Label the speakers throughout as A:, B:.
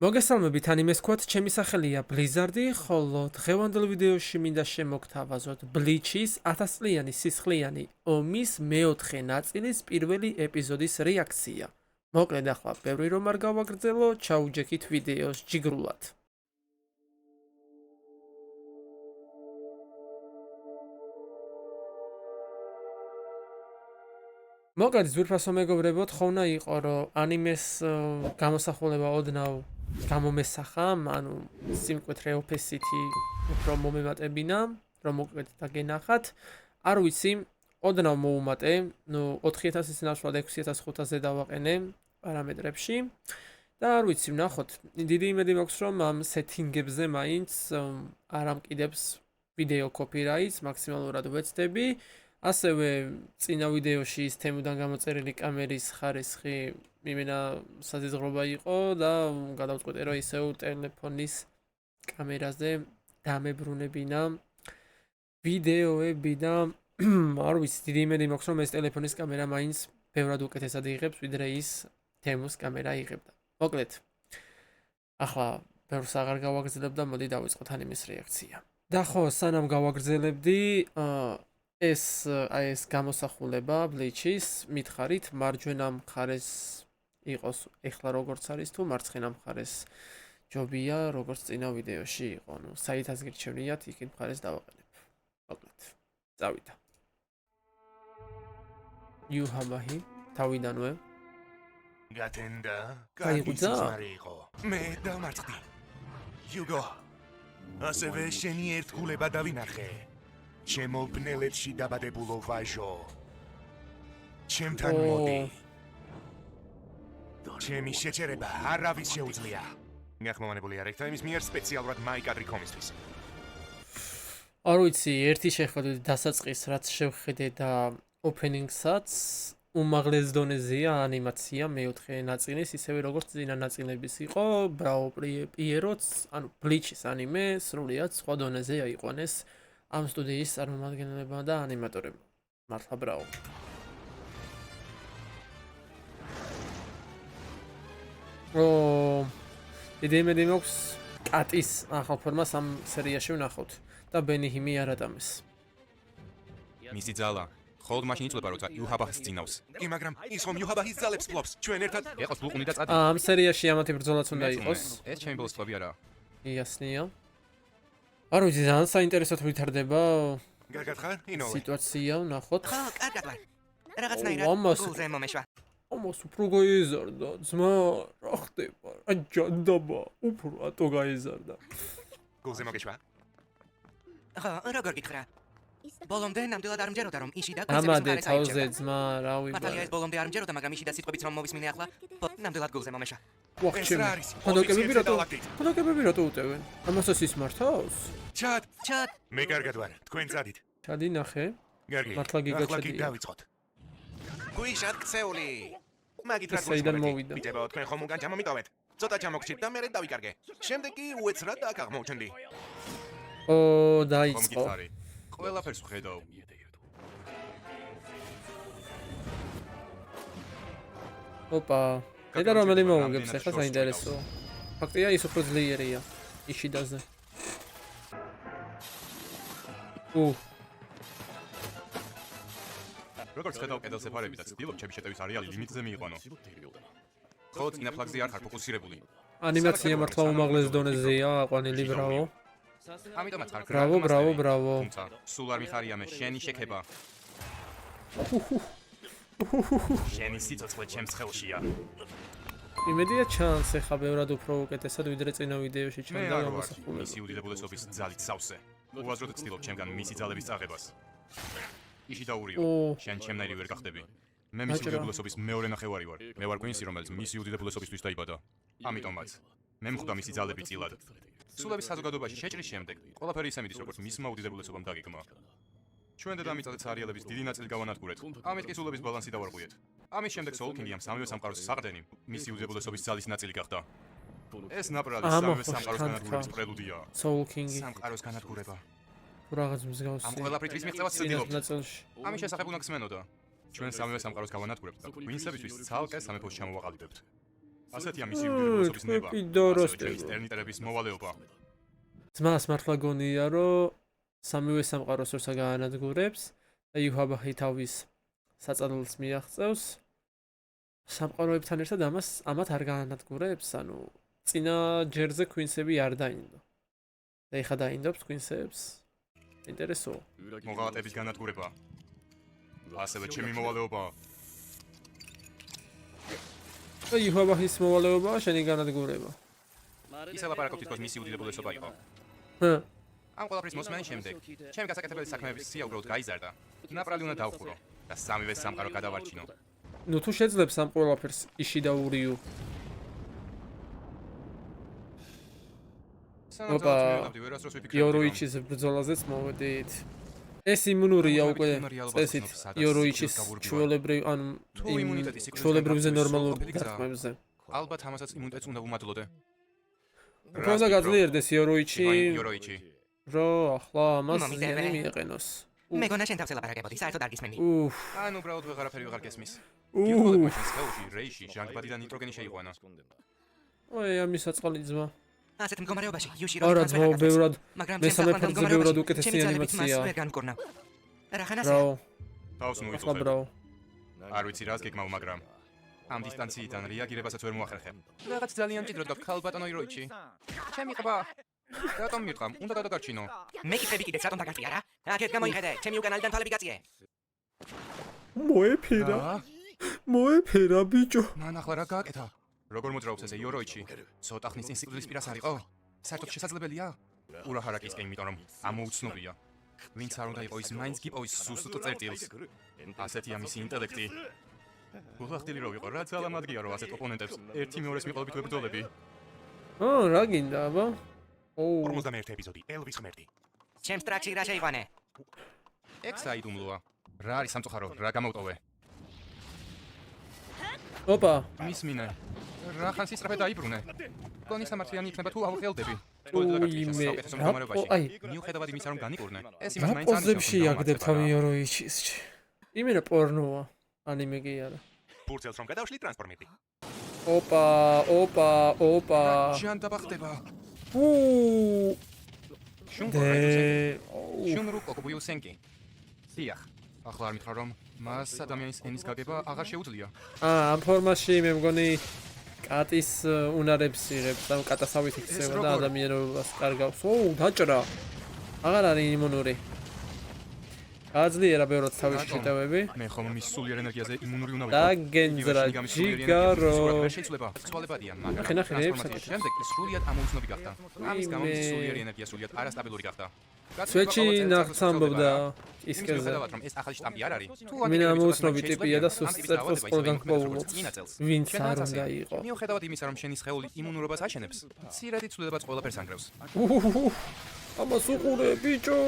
A: მოგესალმებით, ანიმეს სკვად, ჩემი სახელია ბლიზარდი, ხოლო დღევანდელ ვიდეოში მინდა შემოგთავაზოთ ბლიჩის 1000 წლიანი სისხლიანი ომის მეოთხე ნაწილის პირველი ეპიზოდის რეაქცია. მოკლედ ახლა ბევრი რომ არ გავაგრძელო, ჩაუჯექით ვიდეოს ჯიგრულად. მოკლედ ზურფასო მეგობრებო, თხოვნა იყო რომ ანიმეს გამოსახულება ოდნავ გამომესახა, ანუ სიმკვეთრე ოფესითი უფრო მომემატებინა, რომ მოკლედ დაგენახათ. არ ვიცი, ოდნავ მოუმატე, 4000-ის ნაცვლად 6500-ზე დავაყენე პარამეტრებში და არ ვიცი, ვნახოთ. დიდი იმედი მაქვს, რომ ამ სეტინგებზე მაინც არ ამკიდებს ვიდეო კოპირაიტს, მაქსიმალურად ვეცდები. ასევე წინა ვიდეოში ის თემიდან გამოწერილი კამერის ხარისხი იმენა საზღვრობა იყო და გადავწყვეტე რომ ისევ ტელეფონის კამერაზე დამებრუნებინა ვიდეოები და არ ვიცი, დიდი იმედი მაქვს რომ ეს ტელეფონის კამერა მაინც ბევრად უკეთესად იღებს ვიდრე ის თემის კამერა იღებდა. მოკლედ ახლა ბევრს აღარ გავაგრძელებ და მოდი დავიწყოთ ანიმეს რეაქცია. და ხო, სანამ გავაგრძელებდი ეს გამოსახულება ბლიჩის მითხარით მარჯვენა მხარეს იყოს ეხლა როგორც არის თუ მარცხენა მხარეს ჯობია როგორც წინა ვიდეოში იყო. ნუ საითაც გირჩევნიათ, იქით მხარეს დავაყენებ. მოკლედ წავიდა. იუჰაბაჰი თავიდანვე
B: გათენდა
A: გაიგუძა?
B: იყო. მე დავმარცხდი. იუგო. ასევე შენი ერთგულება დავინახე. ჩემო ბნელეთში დაბადებულო ვაჟო. ჩემთან მოდი. ჩემი შეჭერება არავის შეუძლია. გახმოვანებული არ იქნა იმის მიერ სპეციალურად მაიკადრი კომისთვის.
A: არ ვიცი, ერთი შეხვედრით დასაწყის რაც შევხედე და ოპენინგსაც უმაღლეს დონეზეა ანიმაცია მეოთხე ნაწილის, ისევე როგორც წინა ნაწილების იყო. ბრავო პიეროც, ანუ ბლიჩის ანიმე სრულიად სხვა დონეზე აიყვანეს ამ სტუდიის წარმომადგენლებმა და ანიმატორებმა. მართლა ბრავო. დიდი იმედი მაქვს კატის ახალ ფორმას ამ სერიაში ვნახოთ და ბენი ჰიმი არ ატამეს.
C: მისი ძალა ხოლმე მაშინ იწლება როცა იუჰაბაჰს წინავს.
B: კი, მაგრამ ის ხომ იუჰაბაჰის ძალებს ფლობს. ჩვენ ერთად
C: ეხოს ბლუყუნი და წადი.
A: ამ სერიაში ამათი ბრძოლაც უნდა იყოს.
C: ეს ჩემი ბოლოს ფლობი არაა.
A: იასნია. არ ვიცი, ძალიან საინტერესოდ ვითარდება
B: კარგად ხარ? ინოვე.
A: სიტუაცია, ვნახოთ.
D: ხო, კარგად ვარ. რაღაცნაირად
A: ამას-
D: გულზე მომეშვა.
A: ამას უფრო გაიზარდა, ძმა, რა ხდება? რა ჯანდაბა, უფრო ატო გაიზარდა.
B: გულზე მოგეშვა?
D: ხო, როგორ გითხრა? ბოლომდე ნამდვილად არ მჯეროდა რომ იში და
A: ამადე თავზე ძმა, რა
D: მართალია ეს
A: ვიბარე.
D: ბოლომდე არ მჯეროდა, მაგრამ იში და სიტყვებით რომ მოვისმინე ახლა, ნამდვილად გულზე მომეშვა.
A: ვახჩემი.
B: ეს რა არის?
A: ხონდაკებები რატო?
B: დალაგდით.
A: ხონდაკებები რატო უტევენ? ამასაც ის მართავს?
B: ჩად,
D: ჩად,
B: მე კარგად ვარ. თქვენ წადით.
A: ჩადი ნახე.
B: კარგი.
A: მართლა გიგაჩადია.
B: ახლა კი დავიწყოთ. გუიშად ქცეული. მაგით
A: ეს საიდან მოვიდა?
B: ბიჭებო, თქვენ ხომ უკან ჩამომიტოვეთ? ცოტა ჩამოგჭირთ და მე დავიკარგე. შემდეგ კი უეცრად აქ აღმოჩნდი.
A: ო,
C: ხომ
A: დაიწყო.
C: გითხარი? ყველაფერს ვხედავ.
A: ოპა. ედა რომელი მოუგებს ახლა საინტერესოა. ფაქტია ის უფრო ძლიერია იშიდაზე.
C: როგორც ხედავ კედელს ეფარები და ცდილობ ჩემი შეტევის არეალი ლიმიტზე მიიყვანო. ხოლო წინა ფლაგზე არ ხარ ფოკუსირებული.
A: ანიმაცია მართლა უმაღლეს დონეზეა, აყვანილი, ბრავო.
C: ამიტომაც ხარ
A: ბრავო, ბრავო, ბრავო.
C: თუმცა სულ არ მიხარია მე შენი შექება. შენი სიცოცხლე ჩემს ხელშია.
A: იმედია ჩანს ახლა ბევრად უფრო უკეთესად ვიდრე წინა ვიდეოში
C: მე
A: ჩანდა
C: არ ვარ
A: გამოსახულება.
C: მისი უდიდებულესობის ძალით სავსე. უაზროდ ცდილობ ჩემგან მისი ძალების წაღებას. იში დაურიო,
A: ო.
C: შენ ჩემნაირი ვერ გახდები. მე მისი
A: აჭრა.
C: უდიდებულესობის მეორე ნახევარი ვარ. მე ვარ კვინსი, რომელიც მისი უდიდებულესობისთვის დაიბადა. ამიტომაც მე მხვდა მისი ძალები წილად. სულების საზოგადოებაში შეჭრის შემდეგ ყველაფერი ისე მიდის, როგორც მისმა უდიდებულესობამ დაგეგმა. ჩვენ დედამიწაზე ცარიელების დიდი ნაწილი გავანადგურეთ. ამით კი სულების ბალანსი დავარღვიეთ. ამის შემდეგ Soul King-ი ამ სამივე სამყაროს საყრდენი მისი უდიდებულესობის ძალის ნაწილი გახდა. ეს ნაპრალი სამივე სამყაროს განადგურების პრელუდია.
A: Soul King-ი
C: სამყაროს განადგურება.
A: რაღაც მსგავსი.
C: ამ ყველაფრით რის მიღწევას
A: წინა
C: ცდილობ.
A: ნაწილში.
C: ამის შესახებ უნდა გსმენოდა. ჩვენ სამივე სამყაროს გავანადგურებთ და კვინსებისთვის ცალკე სამეფოს ჩამოვაყალიბებთ. ასეთია მისი უდიდებულესობის ნება.
A: კიდოროსტები.
C: სტერნიტერების მოვალეობა.
A: ძმას მართლა გონია, რომ სამივე სამყაროს როცა გაანადგურებს და იუჰაბაჰი თავის საწადლს მიაღწევს, სამყაროებთან ერთად ამათ არ გაანადგურებს, ანუ წინა ჯერზე ქვინსები არ დაინდო. და ეხა დაინდობს ქვინსებს. ინტერესო.
C: მოღალატების განადგურება. ასევე ჩემი მოვალეობა.
A: და იუჰაბაჰის მოვალეობა შენი განადგურება.
C: ის ელაპარაკობს თვითონ მისი უდიდებულესობა იყო.
A: ჰა,
C: ამ ყველაფრის მოსმენის შემდეგ, ჩემი გასაკეთებელი საქმეების სია უბრალოდ გაიზარდა. ნაპრალი უნდა დავხურო და სამივე სამყარო გადავარჩინო.
A: ნუ თუ შეძლებს ამ ყველაფერს იში და ურიუ. ოპა, იოროიჩის ბრძოლაზეც მოვედით. ეს იმუნურია უკვე წესით იოროიჩის ჩვეულებრივ ანუ ჩვეულებრივზე ნორმალურ დარტყმებზე.
C: ალბათ ამასაც იმუნიტეტს უნდა ვუმადლოდე.
A: უფრო გაძლიერდეს იოროიჩი,
C: იოროიჩი.
A: რომ ახლა ამას ზიანი მიეყენოს.
D: მეგონა შენ თავს ელაპარაკებოდი, საერთოდ არ გისმენი.
C: ანუ უბრალოდ ვეღარაფერი ვეღარ გესმის. გიხმობ მაშინ სხეულში, რეიში, ჟანგბადი და ნიტროგენი შეიყვანა.
A: ой, ამისა წყალი ძმა.
D: ასეთ მდგომარეობაში იუში
A: არა, ძმა, ბევრად
D: მაგრამ
A: მესამე ფორზე ბევრად უკეთესი ანიმაციაა.
D: რახანას
A: ბრაო,
C: თავს
A: ახლა
C: მოიწოვე.
A: ბრაო.
C: არ ვიცი რას გეკმავ, მაგრამ ამ დისტანციიდან რეაგირებასაც ვერ მოახერხებ. რაღაც ძალიან მჭიდროდ გაქვს ხალ ბატონო იოროიჩი. ჩემი ყბა. რატომ მიყამ? უნდა გადაგარჩინო.
D: მე კიდევ კიდე რატომ დაგარტყი არა? აქეთ გამოიხედე, ჩემი უკანალიდან თვალები გაწიე.
A: მოეფერა. მოეფერა ბიჭო.
C: მან ახლა რა გააკეთა? როგორ მოძრაობს ესე იოროიჩი? ცოტა ხნის წინ სიკვდილის პირას არისო? საერთოდ შესაძლებელია? ურაჰარაკის კი იმიტომ რომ ამოუცნობია. ვინც არ უნდა იყოს ის მაინც გიპოვის სუსტ წერტილს. ასეთია მისი ინტელექტი. უხახტილი რო ვიყო, რაც ალამადგია რომ ასეთ ოპონენტებს ერთი მეორეს მიყოლებით ვებრძოლები.
A: რა გინდა, აბა?
B: 51 ეპიზოდი, ელვის ღმერთი.
D: ჩემს ტრაქში რა შეიყვანე?
C: ეგ საიდუმლოა. რა არის სამწუხარო, რა გამოვტოვე?
A: ოპა,
C: მის მინე. რა ხანს ისწრაფე დაიბრუნე. გონი სამართლიანი იქნება თუ ავღელდები.
A: აი,
C: მიუხედავად იმისა რომ განიყურნე, ეს
A: რა
C: იმის
A: პოზებში აგდებთ ამ იოროიჩის? იმენა პორნოა, ანიმე კი არა.
B: ბურცელს რომ გადავშლი ტრანსფორმერი.
A: ოპა.
C: ჯან დაბახდება. შუნრუ კოკობიუსენკი. დიახ. ახლა არ მითხრა რომ მას ადამიანის ენის გაგება აღარ შეუძლია.
A: ამ ფორმაში მე მგონი კატის უნარებს იღებს, ანუ კატასავით იქცევა და ადამიანობას კარგავს. დაჭრა. აღარ არის იმუნური. გაძლიერა ბევრად თავისი შეტევები.
C: მე ხომ მის სულიერ ენერგიაზე იმუნური უნდა ვიყო.
A: და გენძრა ჯიგარო.
C: შეიძლება ცვალებადია, მაგრამ
A: ნახე,
C: ტრანსფორმაციის შემდეგ ის სრულიად ამოუცნობი გახდა. ამის გამო მის სულიერი ენერგია სრულიად არასტაბილური გახდა.
A: სვეჩი ნახცამბობდა ისკერზე.
C: რომ ეს ახალი შტამპი არ არის.
A: მე ამოუცნობი ტიპია და სუსტ წერტილს ყველგან ყვაულობს. ვინც არ უნდა იყო.
C: მიუხედავად იმისა, რომ შენი სხეული იმუნურობას აშენებს, მცირედი ცვლილებაც ყველაფერს ანგრევს.
A: ამას უყურე ბიჭო.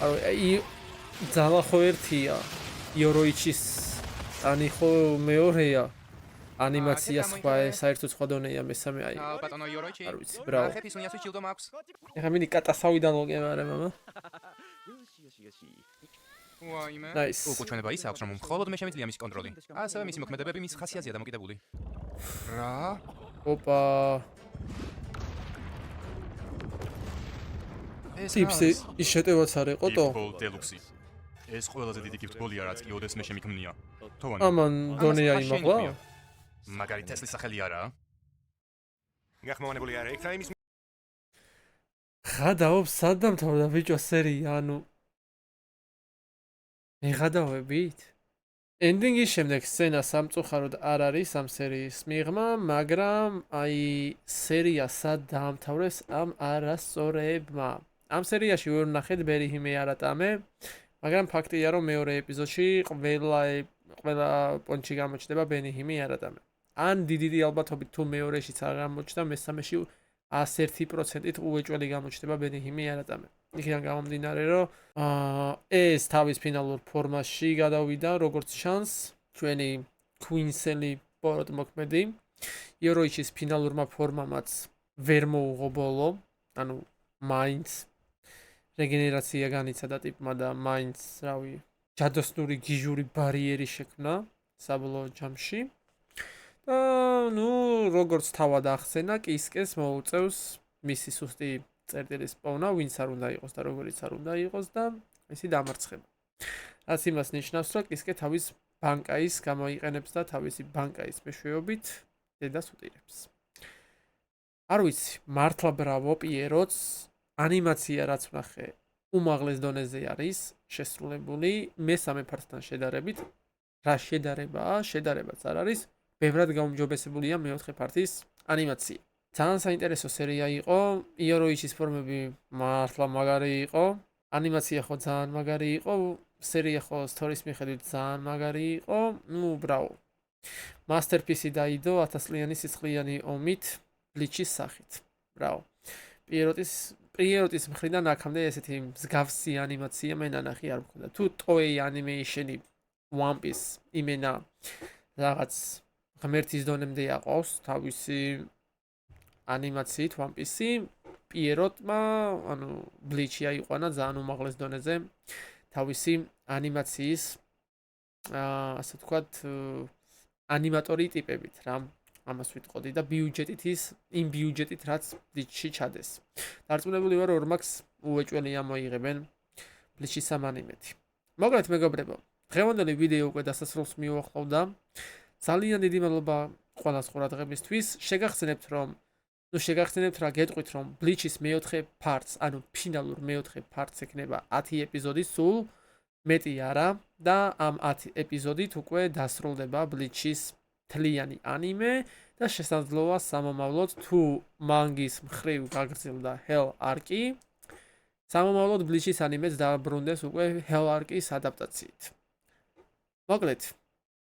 A: აი ძალა ხო ერთია. იოროიჩის ანი ხო მეორეა. ანიმაცია სხვა, საერთოდ სხვა დონეა მესამე აი.
C: ბატონო იოროიჩი.
A: არ ვიცი, ბრავო.
C: ხეთის უნიასი ჯილდო მაქვს.
A: ეხა მინი კატასავიდან ლოგემარე მამა.
C: ვაიმე.
A: Nice.
C: უკუჩვენება ის აქვს, რომ მხოლოდ მე შემიძლია მისი კონტროლი. ასევე მისი მოქმედებები მის ხასიათზეა დამოკიდებული. რა?
A: ოპა. ტიპსი ის შეტევაც არ იყო თო?
C: დელუქსი. ეს ყველაზე დიდი გიფტბოლია, რაც კი ოდეს მე შემიქმნია. თოვანი.
A: ამან დონეა იმაღლა?
C: მაგარი ტესლის სახელი არაა?
B: გახმოვანებული არა, ეგ თაიმის
A: ხადაობს სად დამთავრდა ბიჭო სერია, ანუ მიღადავებით? ენდინგის შემდეგ სცენა სამწუხაროდ არ არის ამ სერიის მიღმა, მაგრამ აი სერია სად დაამთავრეს ამ არასწორებმა. ამ სერიაში ვერ ვნახეთ ბერიჰიმე არატამე, მაგრამ ფაქტია რომ მეორე ეპიზოდში ყველა პონჩი გამოჩნდება ბენიჰიმი არატამე. ან დიდი ალბათობით თუ მეორეშიც არ გამოჩნდა, მესამეში 101%-ით უეჭველი გამოჩნდება ბენიჰიმი არატამე. იქიდან გამომდინარე, რომ ეს თავის ფინალურ ფორმაში გადავიდა, როგორც ჩანს, ჩვენი κουინსელი ბოროტ მოქმედი. იოროიჩის ფინალურმა ფორმამაც ვერ მოუღო ბოლო, ანუ მაინც რეგენერაცია განიცადა ტიპმა და მაინც, რავი, ჯადოსნური გიჟური ბარიერი შექმნა საბოლოო ჯამში. და ნუ როგორც თავად ახსენა, კისკეს მოუწევს მისი სუსტი წერტილის პოვნა, ვინც არ უნდა იყოს და როგორიც არ უნდა იყოს და მისი დამარცხება. რაც იმას ნიშნავს, რომ კისკე თავის ბანკაის გამოიყენებს და თავისი ბანკაის მეშვეობით დედას უტირებს. არ ვიცი, მართლა ბრავო პიეროც, ანიმაცია რაც ვნახე, უმაღლეს დონეზე არის შესრულებული მესამე ფართთან შედარებით. რა შედარებაა? შედარებაც არ არის. ბევრად გაუმჯობესებულია მეოთხე ფართის ანიმაცია. ძალიან საინტერესო სერია იყო. იოროიჩის ფორმები მართლა მაგარი იყო. ანიმაცია ხო ძალიან მაგარი იყო. სერია ხო სთორის მიხედვით ძალიან მაგარი იყო. ნუ ბრავო. მასტერპისი დაიდო 1000 წლიანი სისხლიანი ომით ბლიჩის სახით. ბრავო. პრიეროტის მხრიდან აქამდე ესეთი მსგავსი ანიმაცია მე ნანახი არ მქონდა. თუ ტოეი ანიმეიშენი One Piece იმენა რაღაც ღმერთის დონემდე აყავს თავისი ანიმაციით One Piece-ი, პიეროტმა, ანუ ბლიჩი აიყვანა ძალიან უმაღლეს დონეზე თავისი ანიმაციის ასე ვთქვათ ანიმატორი ტიპებით რა. ამას ვიტყოდი და ბიუჯეტით იმ ბიუჯეტით რაც ბლიჩში ჩადეს. დარწმუნებული ვარ რომ მაქს უეჭველი ამოიღებენ ბლიჩის ამ ანიმეთი. მოგეთ მეგობრებო, დღევანდელი ვიდეო უკვე დასასრულს მიუახლოვდა. ძალიან დიდი მადლობა ყველას ყურადღებისთვის. შეგახსენებთ რა გეტყვით რომ ბლიჩის მეოთხე ფარტს, ანუ ფინალურ მეოთხე ფარტს ექნება 10 ეპიზოდი სულ, მეტი არა და ამ 10 ეპიზოდით უკვე დასრულდება ბლიჩის თლიანი ანიმე და შესაძლოა სამომავლოდ თუ მანგის მხრივ გაგრძელდა Hell Arc-ი, სამომავლოდ ბლიჩის ანიმეც დაბრუნდეს უკვე Hell Arc-ის ადაპტაციით. მოკლედ,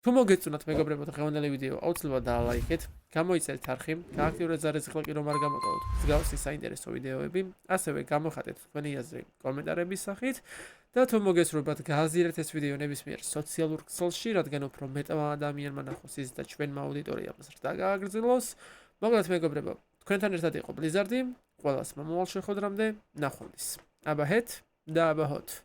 A: თუ მოგეწონათ მეგობრებო დღევანდელი ვიდეო, აუცილებლად დაალაიქეთ, გამოიწერეთ არხი, გააქტიურეთ ზარეზი ხლაკი რომ არ გამოტოვოთ მსგავსი საინტერესო ვიდეოები, ასევე გამოხატეთ თქვენი აზრი კომენტარების სახით და თუ მოგესურვებათ გააზიარეთ ეს ვიდეო ნებისმიერ სოციალურ ქსელში, რადგან უფრო მეტმა ადამიანმა ნახოს ის და ჩვენმა აუდიტორიამ ზრდა გააგრძელოს. მოგლეთ მეგობრებო, თქვენთან ერთად იყო ბლიზარდი, ყველას მომავალ შეხვედრამდე, ნახვამდის. აბაჰეთ და აბაჰოთ.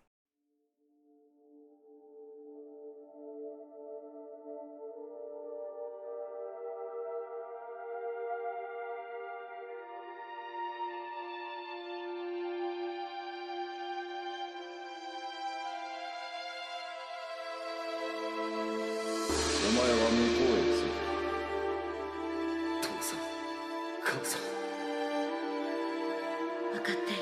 E: 分かって